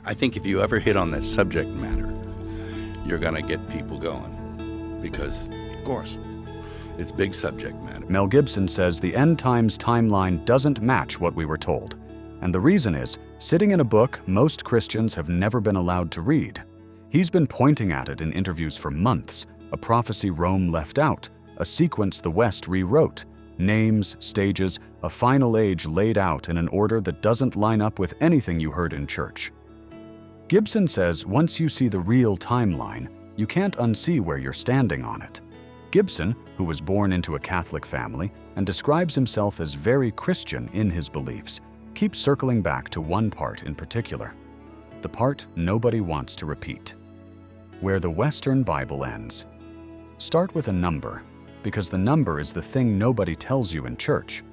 I think if you ever hit on that subject matter, you're going to get people going because, Of course. it's big subject matter. Mel Gibson says the end times timeline doesn't match what we were told. And the reason is, sitting in a book most Christians have never been allowed to read. He's been pointing at it in interviews for months, a prophecy Rome left out, a sequence the West rewrote, names, stages, a final age laid out in an order that doesn't line up with anything you heard in church. Gibson says once you see the real timeline, you can't unsee where you're standing on it. Gibson, who was born into a Catholic family and describes himself as very Christian in his beliefs, keeps circling back to one part in particular, the part nobody wants to repeat. Where the Western Bible ends. Start with a number, because the number is the thing nobody tells you in church.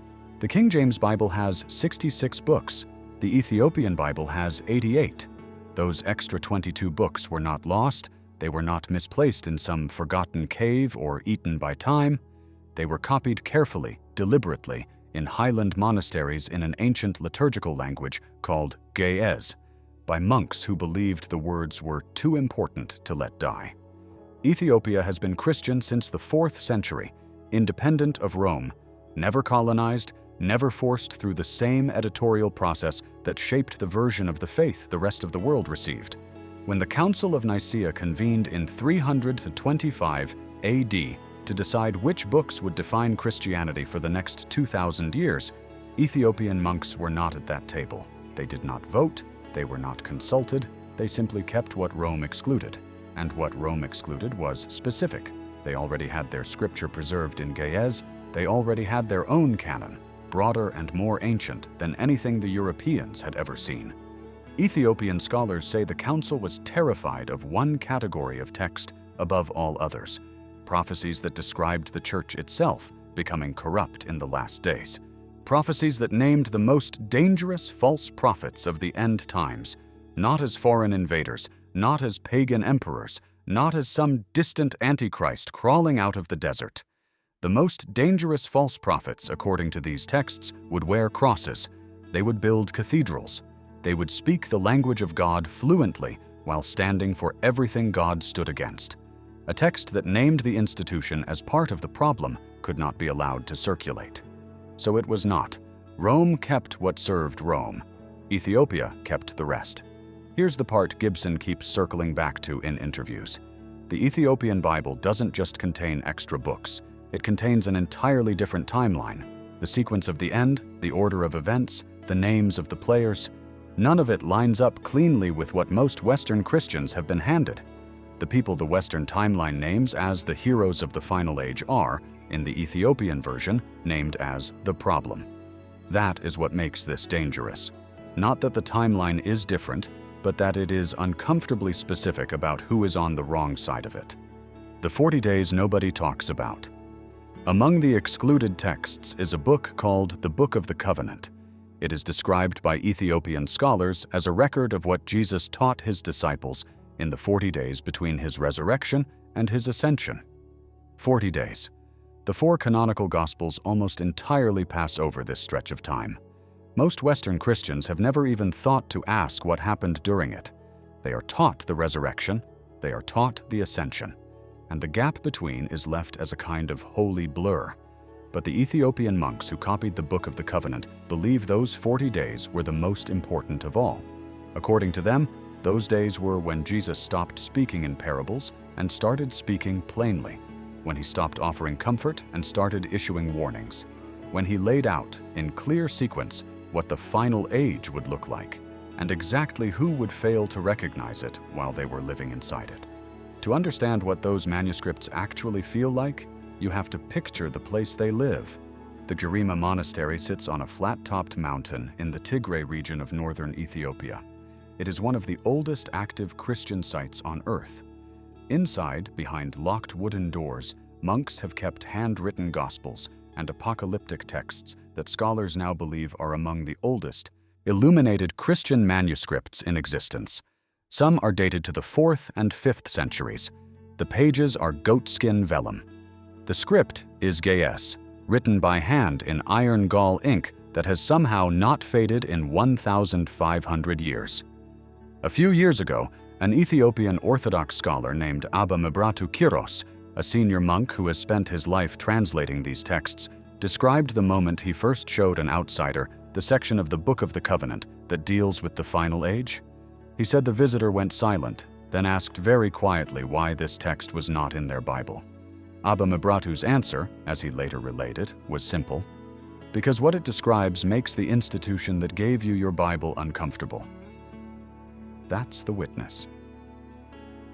The King James Bible has 66 books. The Ethiopian Bible has 88. Those extra 22 books were not lost, they were not misplaced in some forgotten cave or eaten by time. They were copied carefully, deliberately, in highland monasteries in an ancient liturgical language called Ge'ez, by monks who believed the words were too important to let die. Ethiopia has been Christian since the 4th century, independent of Rome, never colonized, never forced through the same editorial process that shaped the version of the faith the rest of the world received. When the Council of Nicaea convened in 325 AD to decide which books would define Christianity for the next 2,000 years, Ethiopian monks were not at that table. They did not vote, they were not consulted, they simply kept what Rome excluded. And what Rome excluded was specific. They already had their scripture preserved in Ge'ez, they already had their own canon, broader and more ancient than anything the Europeans had ever seen. Ethiopian scholars say the council was terrified of one category of text above all others, prophecies that described the church itself becoming corrupt in the last days, prophecies that named the most dangerous false prophets of the end times, not as foreign invaders, not as pagan emperors, not as some distant antichrist crawling out of the desert. The most dangerous false prophets, according to these texts, would wear crosses. They would build cathedrals. They would speak the language of God fluently while standing for everything God stood against. A text that named the institution as part of the problem could not be allowed to circulate. So it was not. Rome kept what served Rome. Ethiopia kept the rest. Here's the part Gibson keeps circling back to in interviews. The Ethiopian Bible doesn't just contain extra books. It contains an entirely different timeline. The sequence of the end, the order of events, the names of the players. None of it lines up cleanly with what most Western Christians have been handed. The people the Western timeline names as the heroes of the final age are, in the Ethiopian version, named as the problem. That is what makes this dangerous. Not that the timeline is different, but that it is uncomfortably specific about who is on the wrong side of it. The 40 days nobody talks about. Among the excluded texts is a book called the Book of the Covenant. It is described by Ethiopian scholars as a record of what Jesus taught his disciples in the 40 days between his resurrection and his ascension. 40 days. The 4 canonical Gospels almost entirely pass over this stretch of time. Most Western Christians have never even thought to ask what happened during it. They are taught the resurrection, they are taught the ascension, and the gap between is left as a kind of holy blur. But the Ethiopian monks who copied the Book of the Covenant believe those 40 days were the most important of all. According to them, those days were when Jesus stopped speaking in parables and started speaking plainly, when he stopped offering comfort and started issuing warnings, when he laid out, in clear sequence, what the final age would look like, and exactly who would fail to recognize it while they were living inside it. To understand what those manuscripts actually feel like, you have to picture the place they live. The Jarima Monastery sits on a flat-topped mountain in the Tigray region of northern Ethiopia. It is one of the oldest active Christian sites on Earth. Inside, behind locked wooden doors, monks have kept handwritten Gospels and apocalyptic texts that scholars now believe are among the oldest, illuminated Christian manuscripts in existence. Some are dated to the 4th and 5th centuries. The pages are goatskin vellum. The script is Ge'ez, written by hand in iron gall ink that has somehow not faded in 1,500 years. A few years ago, an Ethiopian Orthodox scholar named Abba Mebratu Kiros, a senior monk who has spent his life translating these texts, described the moment he first showed an outsider the section of the Book of the Covenant that deals with the final age. He said the visitor went silent, then asked very quietly why this text was not in their Bible. Abba Mebratu's answer, as he later related, was simple: because what it describes makes the institution that gave you your Bible uncomfortable. That's the witness.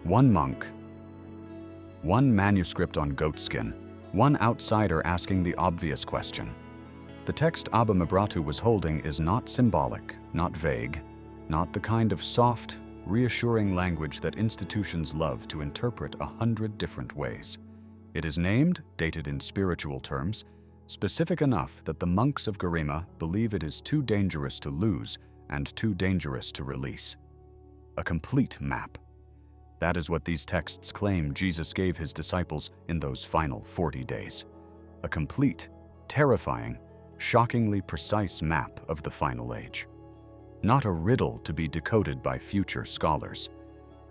One monk, one manuscript on goatskin, one outsider asking the obvious question. The text Abba Mebratu was holding is not symbolic, not vague, not the kind of soft, reassuring language that institutions love to interpret 100 different ways. It is named, dated in spiritual terms, specific enough that the monks of Garima believe it is too dangerous to lose and too dangerous to release. A complete map. That is what these texts claim Jesus gave his disciples in those final 40 days. A complete, terrifying, shockingly precise map of the final age. Not a riddle to be decoded by future scholars.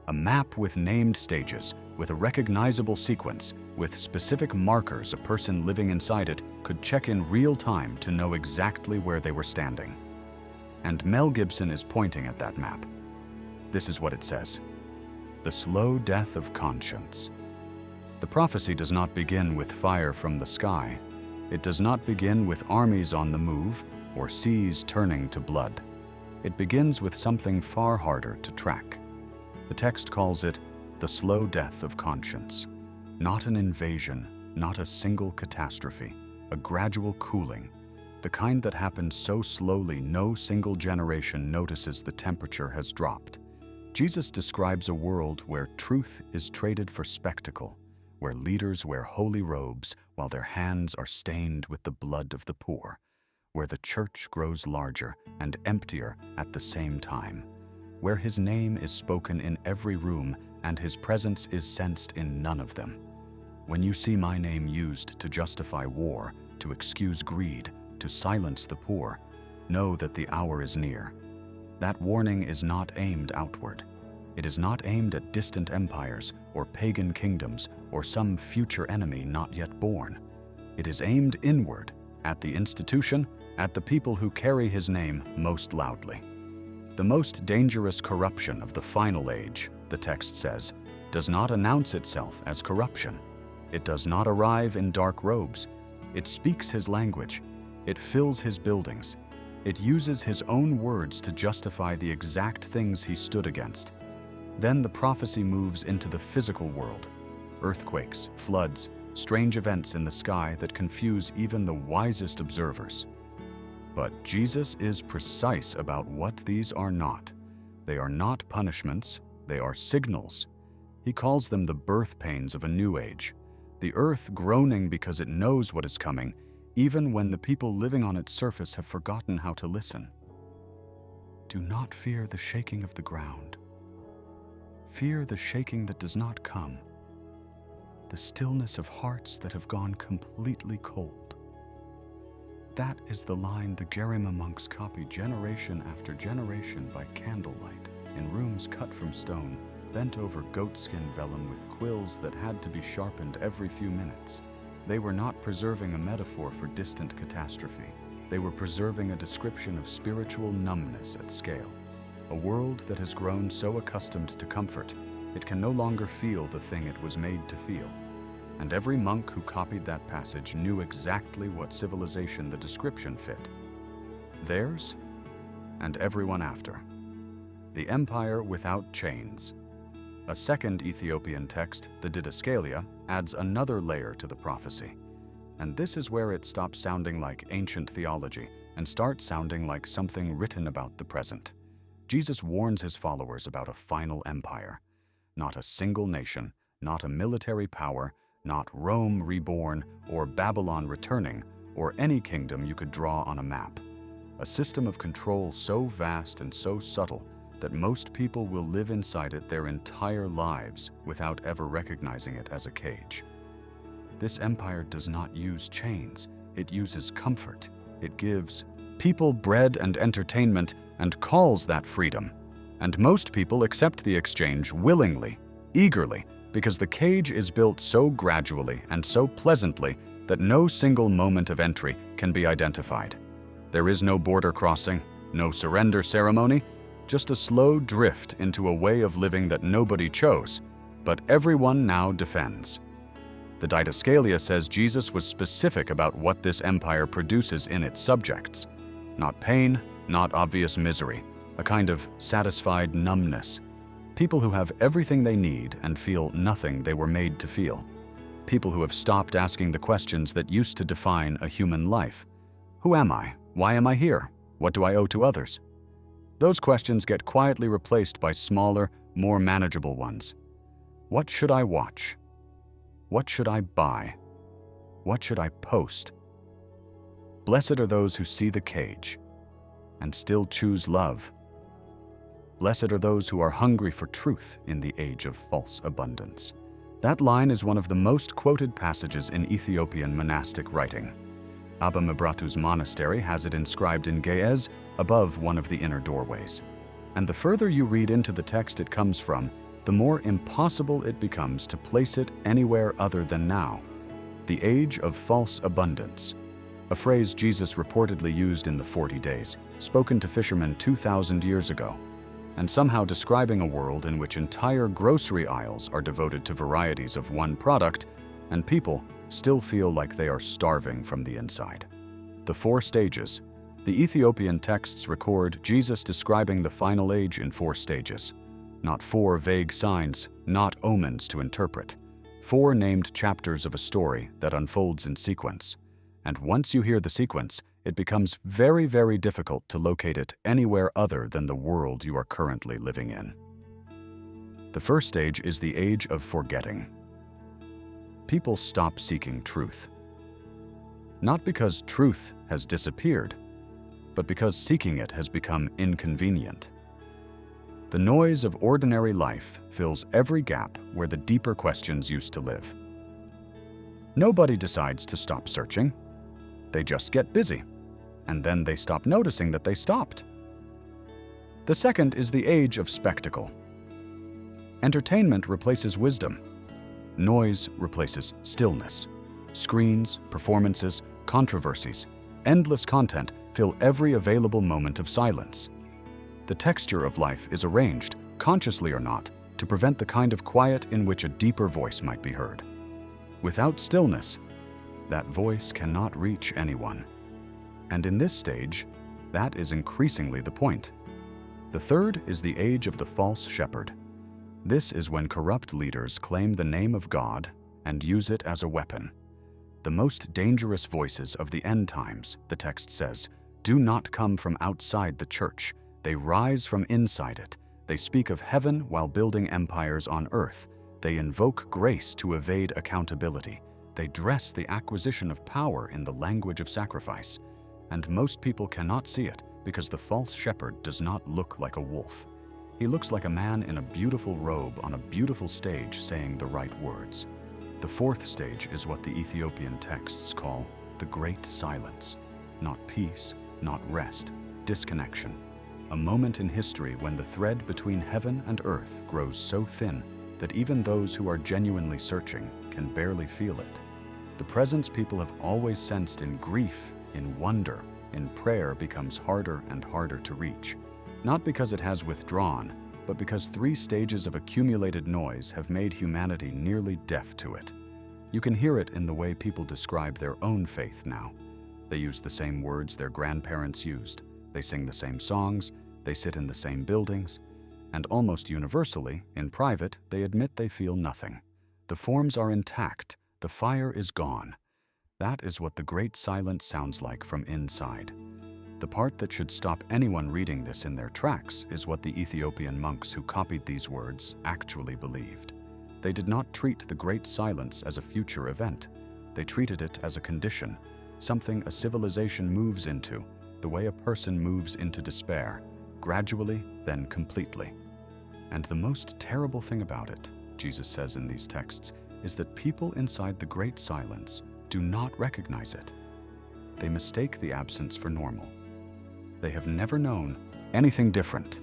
A map with named stages, with a recognizable sequence, with specific markers a person living inside it could check in real time to know exactly where they were standing. And Mel Gibson is pointing at that map. This is what it says: the slow death of conscience. The prophecy does not begin with fire from the sky. It does not begin with armies on the move or seas turning to blood. It begins with something far harder to track. The text calls it the slow death of conscience. Not an invasion, not a single catastrophe, a gradual cooling, the kind that happens so slowly no single generation notices the temperature has dropped. Jesus describes a world where truth is traded for spectacle, where leaders wear holy robes while their hands are stained with the blood of the poor, where the church grows larger and emptier at the same time, where his name is spoken in every room and his presence is sensed in none of them. When you see my name used to justify war, to excuse greed, to silence the poor, know that the hour is near. That warning is not aimed outward. It is not aimed at distant empires or pagan kingdoms or some future enemy not yet born. It is aimed inward, at the institution, at the people who carry his name most loudly. The most dangerous corruption of the final age, the text says, does not announce itself as corruption. It does not arrive in dark robes. It speaks his language. It fills his buildings. It uses his own words to justify the exact things he stood against. Then the prophecy moves into the physical world. Earthquakes, floods, strange events in the sky that confuse even the wisest observers. But Jesus is precise about what these are not. They are not punishments, they are signals. He calls them the birth pains of a new age, the earth groaning because it knows what is coming, even when the people living on its surface have forgotten how to listen. Do not fear the shaking of the ground. Fear the shaking that does not come, the stillness of hearts that have gone completely cold. That is the line the Garima monks copied generation after generation by candlelight, in rooms cut from stone, bent over goatskin vellum with quills that had to be sharpened every few minutes. They were not preserving a metaphor for distant catastrophe. They were preserving a description of spiritual numbness at scale. A world that has grown so accustomed to comfort, it can no longer feel the thing it was made to feel. And every monk who copied that passage knew exactly what civilization the description fit. Theirs, and everyone after. The empire without chains. A second Ethiopian text, the Didascalia, adds another layer to the prophecy. And this is where it stops sounding like ancient theology and starts sounding like something written about the present. Jesus warns his followers about a final empire. Not a single nation, not a military power, not Rome reborn or Babylon returning, or any kingdom you could draw on a map. A system of control so vast and so subtle that most people will live inside it their entire lives without ever recognizing it as a cage. This empire does not use chains, it uses comfort. It gives people bread and entertainment and calls that freedom. And most people accept the exchange willingly, eagerly, because the cage is built so gradually and so pleasantly that no single moment of entry can be identified. There is no border crossing, no surrender ceremony, just a slow drift into a way of living that nobody chose, but everyone now defends. The Didascalia says Jesus was specific about what this empire produces in its subjects. Not pain, not obvious misery, a kind of satisfied numbness. People who have everything they need and feel nothing they were made to feel. People who have stopped asking the questions that used to define a human life. Who am I? Why am I here? What do I owe to others? Those questions get quietly replaced by smaller, more manageable ones. What should I watch? What should I buy? What should I post? Blessed are those who see the cage and still choose love. Blessed are those who are hungry for truth in the age of false abundance. That line is one of the most quoted passages in Ethiopian monastic writing. Abba Mebratu's monastery has it inscribed in Ge'ez above one of the inner doorways. And the further you read into the text it comes from, the more impossible it becomes to place it anywhere other than now. The age of false abundance, a phrase Jesus reportedly used in the 40 days, spoken to fishermen 2,000 years ago, and somehow describing a world in which entire grocery aisles are devoted to varieties of one product, and people still feel like they are starving from the inside. The 4 stages. The Ethiopian texts record Jesus describing the final age in 4 stages. Not 4 vague signs, not omens to interpret. 4 named chapters of a story that unfolds in sequence. And once you hear the sequence, it becomes very, very difficult to locate it anywhere other than the world you are currently living in. The first stage is the age of forgetting. People stop seeking truth. Not because truth has disappeared, but because seeking it has become inconvenient. The noise of ordinary life fills every gap where the deeper questions used to live. Nobody decides to stop searching. They just get busy, and then they stop noticing that they stopped. The second is the age of spectacle. Entertainment replaces wisdom. Noise replaces stillness. Screens, performances, controversies, endless content fill every available moment of silence. The texture of life is arranged, consciously or not, to prevent the kind of quiet in which a deeper voice might be heard. Without stillness, that voice cannot reach anyone. And in this stage, that is increasingly the point. The third is the age of the false shepherd. This is when corrupt leaders claim the name of God and use it as a weapon. The most dangerous voices of the end times, the text says, do not come from outside the church. They rise from inside it. They speak of heaven while building empires on earth. They invoke grace to evade accountability. They dress the acquisition of power in the language of sacrifice. And most people cannot see it because the false shepherd does not look like a wolf. He looks like a man in a beautiful robe on a beautiful stage saying the right words. The fourth stage is what the Ethiopian texts call the Great Silence. Not peace, not rest, disconnection. A moment in history when the thread between heaven and earth grows so thin that even those who are genuinely searching can barely feel it. The presence people have always sensed in grief, in wonder, in prayer becomes harder and harder to reach. Not because it has withdrawn, but because 3 stages of accumulated noise have made humanity nearly deaf to it. You can hear it in the way people describe their own faith now. They use the same words their grandparents used. They sing the same songs, they sit in the same buildings, and almost universally, in private, they admit they feel nothing. The forms are intact, the fire is gone. That is what the Great Silence sounds like from inside. The part that should stop anyone reading this in their tracks is what the Ethiopian monks who copied these words actually believed. They did not treat the Great Silence as a future event. They treated it as a condition, something a civilization moves into, the way a person moves into despair, gradually, then completely. And the most terrible thing about it, Jesus says in these texts, is that people inside the Great Silence do not recognize it. They mistake the absence for normal. They have never known anything different.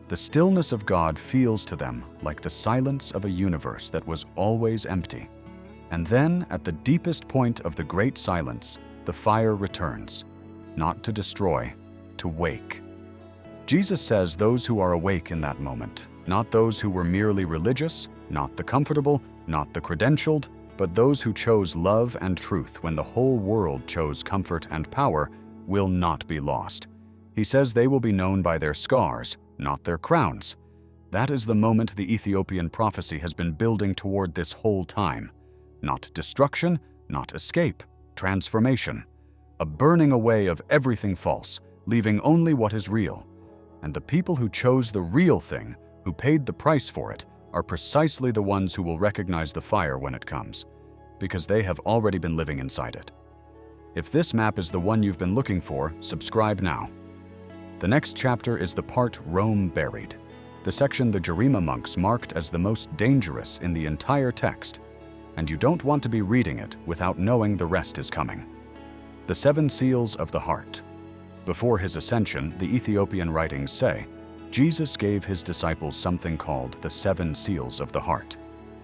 The stillness of God feels to them like the silence of a universe that was always empty. And then, at the deepest point of the great silence, the fire returns, not to destroy, to wake. Jesus says those who are awake in that moment, not those who were merely religious, not the comfortable, not the credentialed, but those who chose love and truth when the whole world chose comfort and power, will not be lost. He says they will be known by their scars, not their crowns. That is the moment the Ethiopian prophecy has been building toward this whole time. Not destruction, not escape, transformation. A burning away of everything false, leaving only what is real. And the people who chose the real thing, who paid the price for it, are precisely the ones who will recognize the fire when it comes, because they have already been living inside it. If this map is the one you've been looking for, subscribe now. The next chapter is the part Rome Buried, the section the Jerima monks marked as the most dangerous in the entire text, and you don't want to be reading it without knowing the rest is coming. The 7 seals of the heart. Before his ascension, the Ethiopian writings say, Jesus gave his disciples something called the 7 seals of the heart.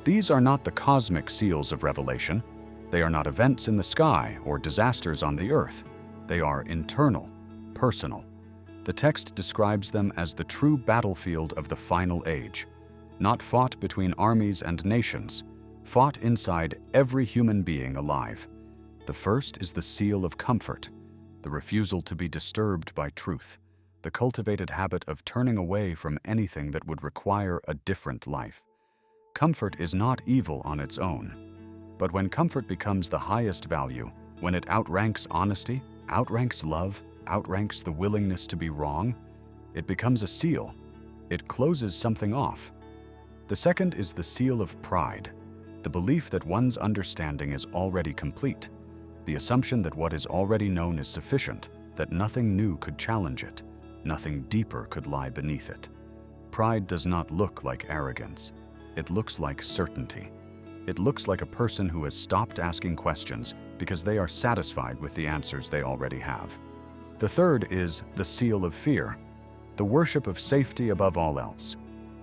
These are not the cosmic seals of revelation. They are not events in the sky or disasters on the earth. They are internal, personal. The text describes them as the true battlefield of the final age, not fought between armies and nations, fought inside every human being alive. The first is the seal of comfort, the refusal to be disturbed by truth, the cultivated habit of turning away from anything that would require a different life. Comfort is not evil on its own, but when comfort becomes the highest value, when it outranks honesty, outranks love, outranks the willingness to be wrong, it becomes a seal. It closes something off. The second is the seal of pride, the belief that one's understanding is already complete, the assumption that what is already known is sufficient, that nothing new could challenge it, nothing deeper could lie beneath it. Pride does not look like arrogance. It looks like certainty. It looks like a person who has stopped asking questions because they are satisfied with the answers they already have. The third is the seal of fear, the worship of safety above all else,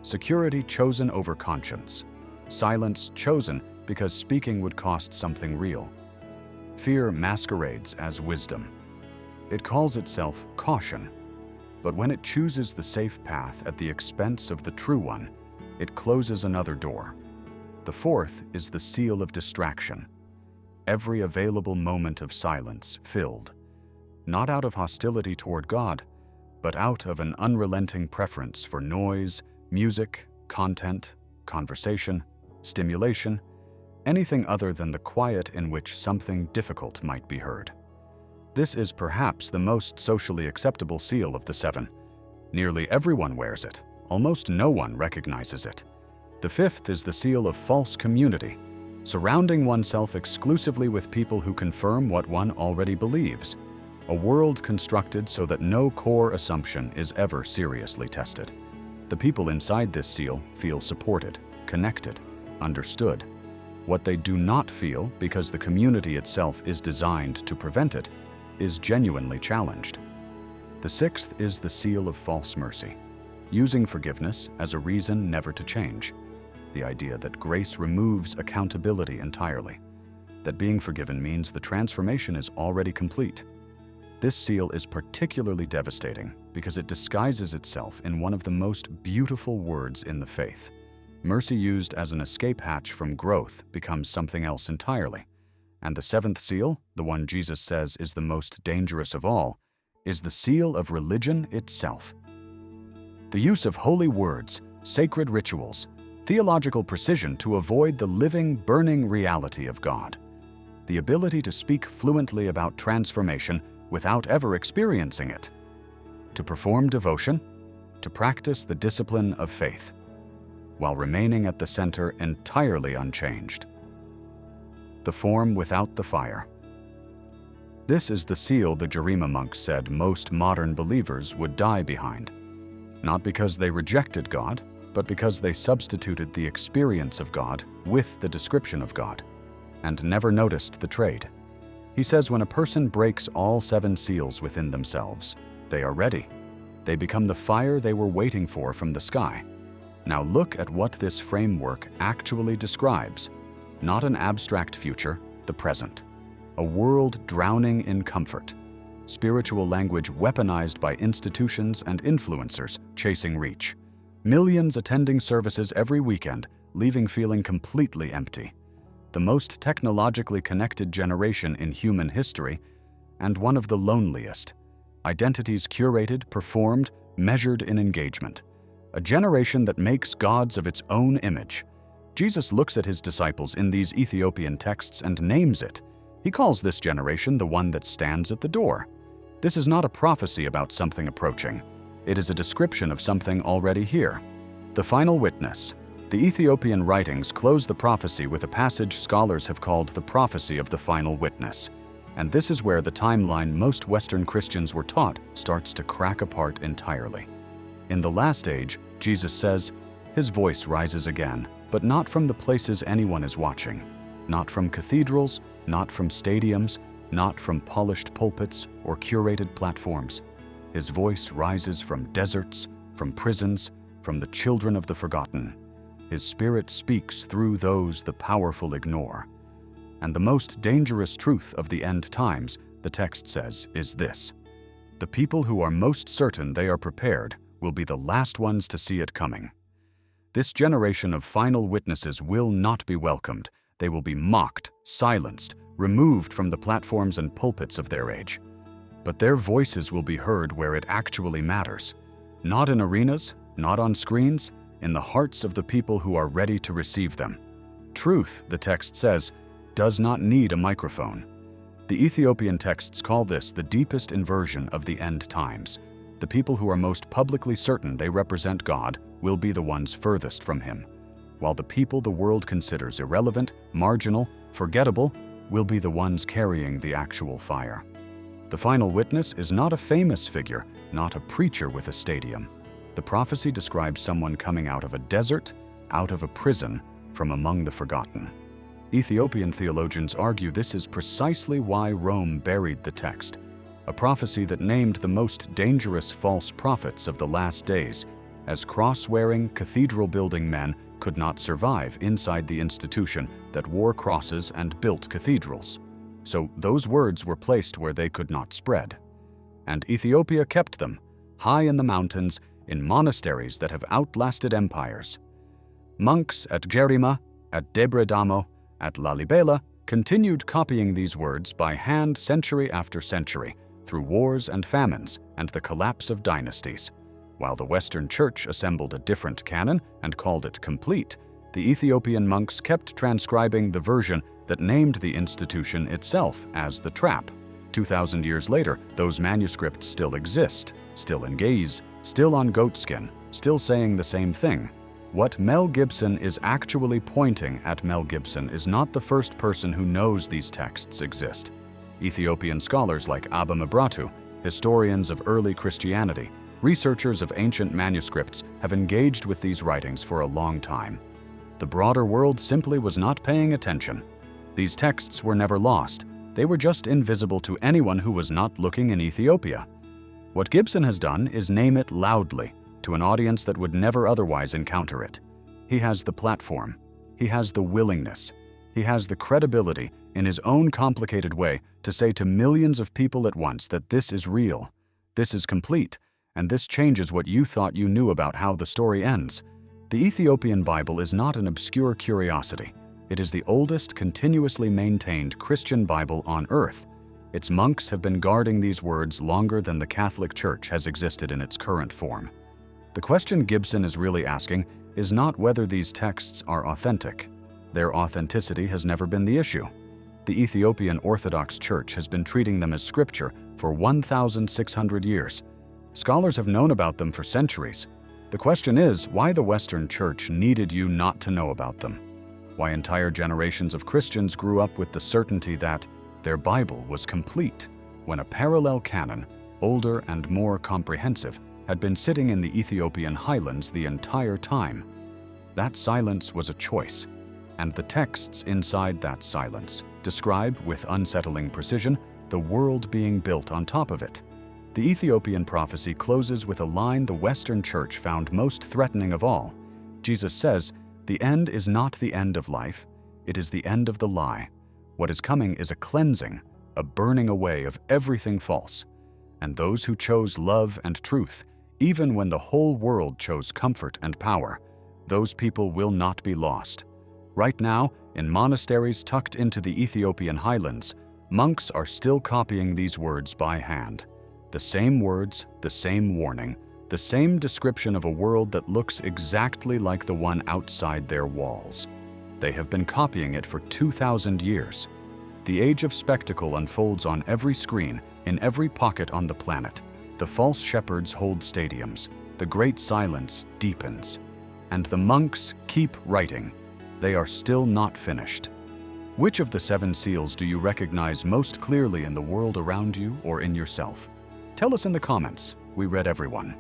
security chosen over conscience, silence chosen because speaking would cost something real. Fear masquerades as wisdom. It calls itself caution, but when it chooses the safe path at the expense of the true one, it closes another door. The fourth is the seal of distraction, every available moment of silence filled, not out of hostility toward God, but out of an unrelenting preference for noise, music, content, conversation, stimulation, anything other than the quiet in which something difficult might be heard. This is perhaps the most socially acceptable seal of the 7. Nearly everyone wears it. Almost no one recognizes it. The fifth is the seal of false community, surrounding oneself exclusively with people who confirm what one already believes, a world constructed so that no core assumption is ever seriously tested. The people inside this seal feel supported, connected, understood. What they do not feel, because the community itself is designed to prevent it, is genuinely challenged. The sixth is the seal of false mercy, using forgiveness as a reason never to change. The idea that grace removes accountability entirely, that being forgiven means the transformation is already complete. This seal is particularly devastating because it disguises itself in one of the most beautiful words in the faith. Mercy used as an escape hatch from growth becomes something else entirely. And the seventh seal, the one Jesus says is the most dangerous of all, is the seal of religion itself. The use of holy words, sacred rituals, theological precision to avoid the living, burning reality of God. The ability to speak fluently about transformation without ever experiencing it. To perform devotion, to practice the discipline of faith, while remaining at the center entirely unchanged. The form without the fire. This is the seal the Jerima monks said most modern believers would die behind, not because they rejected God, but because they substituted the experience of God with the description of God, and never noticed the trade. He says when a person breaks all 7 seals within themselves, they are ready. They become the fire they were waiting for from the sky. Now look at what this framework actually describes. Not an abstract future, the present. A world drowning in comfort. Spiritual language weaponized by institutions and influencers chasing reach. Millions attending services every weekend, leaving feeling completely empty. The most technologically connected generation in human history, and one of the loneliest. Identities curated, performed, measured in engagement. A generation that makes gods of its own image. Jesus looks at his disciples in these Ethiopian texts and names it. He calls this generation the one that stands at the door. This is not a prophecy about something approaching. It is a description of something already here. The final witness. The Ethiopian writings close the prophecy with a passage scholars have called the prophecy of the final witness. And this is where the timeline most Western Christians were taught starts to crack apart entirely. In the last age, Jesus says, his voice rises again, but not from the places anyone is watching. Not from cathedrals, not from stadiums, not from polished pulpits or curated platforms. His voice rises from deserts, from prisons, from the children of the forgotten. His spirit speaks through those the powerful ignore. And the most dangerous truth of the end times, the text says, is this. The people who are most certain they are prepared will be the last ones to see it coming. This generation of final witnesses will not be welcomed. They will be mocked, silenced, removed from the platforms and pulpits of their age. But their voices will be heard where it actually matters. Not in arenas, not on screens, in the hearts of the people who are ready to receive them. Truth, the text says, does not need a microphone. The Ethiopian texts call this the deepest inversion of the end times. The people who are most publicly certain they represent God will be the ones furthest from him, while the people the world considers irrelevant, marginal, forgettable, will be the ones carrying the actual fire. The final witness is not a famous figure, not a preacher with a stadium. The prophecy describes someone coming out of a desert, out of a prison, from among the forgotten. Ethiopian theologians argue this is precisely why Rome buried the text, a prophecy that named the most dangerous false prophets of the last days, as cross-wearing, cathedral-building men could not survive inside the institution that wore crosses and built cathedrals. So those words were placed where they could not spread. And Ethiopia kept them, high in the mountains, in monasteries that have outlasted empires. Monks at Jerima, at Debre Damo, at Lalibela continued copying these words by hand century after century, through wars and famines and the collapse of dynasties. While the Western Church assembled a different canon and called it complete, the Ethiopian monks kept transcribing the version that named the institution itself as the Trap. 2,000 years later, those manuscripts still exist, still in gaze, still on goatskin, still saying the same thing. What Mel Gibson is actually pointing at Mel Gibson is not the first person who knows these texts exist. Ethiopian scholars like Abba Mabratu, historians of early Christianity, researchers of ancient manuscripts have engaged with these writings for a long time. The broader world simply was not paying attention. These texts were never lost. They were just invisible to anyone who was not looking in Ethiopia. What Gibson has done is name it loudly to an audience that would never otherwise encounter it. He has the platform. He has the willingness. He has the credibility in his own complicated way to say to millions of people at once that this is real, this is complete, and this changes what you thought you knew about how the story ends. The Ethiopian Bible is not an obscure curiosity. It is the oldest continuously maintained Christian Bible on earth. Its monks have been guarding these words longer than the Catholic Church has existed in its current form. The question Gibson is really asking is not whether these texts are authentic. Their authenticity has never been the issue. The Ethiopian Orthodox Church has been treating them as scripture for 1,600 years. Scholars have known about them for centuries. The question is why the Western Church needed you not to know about them. Why entire generations of Christians grew up with the certainty that their Bible was complete, when a parallel canon, older and more comprehensive, had been sitting in the Ethiopian highlands the entire time. That silence was a choice, and the texts inside that silence describe with unsettling precision the world being built on top of it. The Ethiopian prophecy closes with a line the Western Church found most threatening of all. Jesus says, "The end is not the end of life, it is the end of the lie. What is coming is a cleansing, a burning away of everything false. And those who chose love and truth, even when the whole world chose comfort and power, those people will not be lost." Right now, in monasteries tucked into the Ethiopian highlands, monks are still copying these words by hand. The same words, the same warning, the same description of a world that looks exactly like the one outside their walls. They have been copying it for 2,000 years. The age of spectacle unfolds on every screen, in every pocket on the planet. The false shepherds hold stadiums. The great silence deepens. And the monks keep writing. They are still not finished. Which of the 7 seals do you recognize most clearly in the world around you or in yourself? Tell us in the comments. We read everyone.